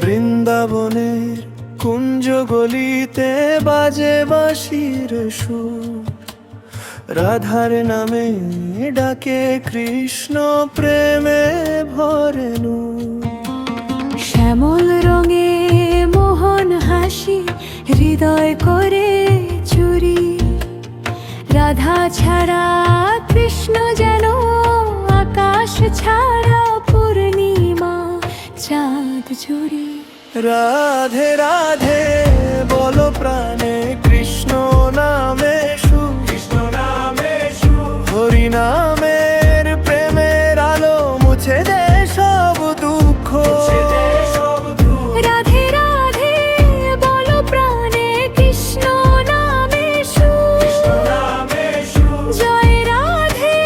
বৃন্দাবনের কুঞ্জ গলিতে বাজে বাঁশির সুর, রাধার নামে ডাকে কৃষ্ণ প্রেমে ভরে নূর। শ্যামল রঙে মোহন হাসি হৃদয় করে চুরি, রাধা ছাড়া কৃষ্ণ যেন আকাশ ছাড়া পূর্ণিমা চাঁদ জুড়ি। রাধে রাধে বলো প্রাণে কৃষ্ণ নামে সুর, কৃষ্ণ নামে সুর। হরি নামের প্রেমের আলো মুছে দে সব দুঃখ। রাধে রাধে বলো প্রাণে কৃষ্ণ নামে সুর, কৃষ্ণ নামে সুর। জয় রাধে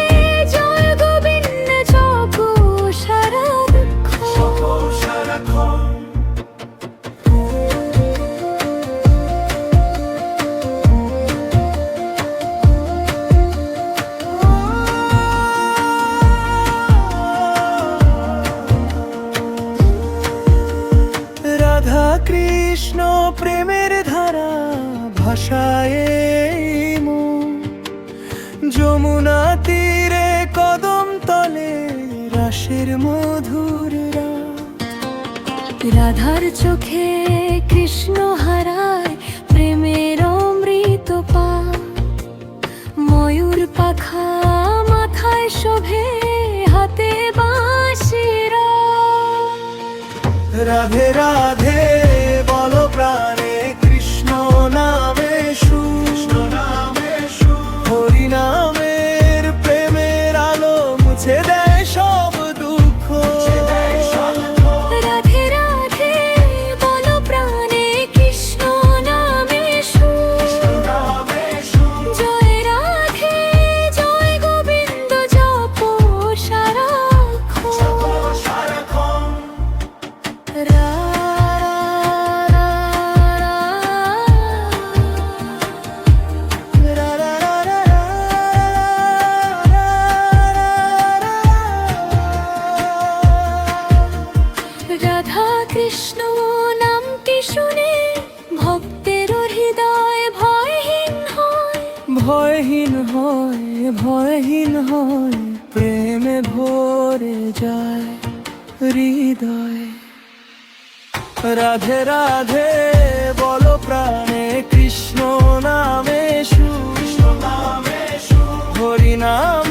জয় গোবিন্দ জপো সারা দুঃখ। রাধা কৃষ্ণ প্রেমের ধারা ভাষায় মন, যমুনা তীরে কদম তলে রাসের মধুর রাত। রাধার চোখে কৃষ্ণ হারায় প্রেমের অমৃত পান, ময়ূর পাখা মাথায় শোভে হাতে বাঁশিরা। রাধে রাধে বলো প্রাণে কৃষ্ণ নামে সুর, কৃষ্ণ নামে সুর। হরি নামের প্রেমের আলো মুছে দেয় সব দুঃখ। রাধে রাধে বলো প্রাণে কৃষ্ণ নামে সুর, কৃষ্ণ নামে সুর। জয় রাধে জয় গোবিন্দ জপো সারাক্ষণ। রা রাধা কৃষ্ণ নামটি শুনে ভক্তের হৃদয় ভয়হীন হয়, ভয়হীন হয়, ভয়হীন হয়, প্রেমে ভরে যায় হৃদয়। রাধে রাধে বলো প্রাণে কৃষ্ণ নামে সুর, কৃষ্ণ নামে সুর। হরি নাম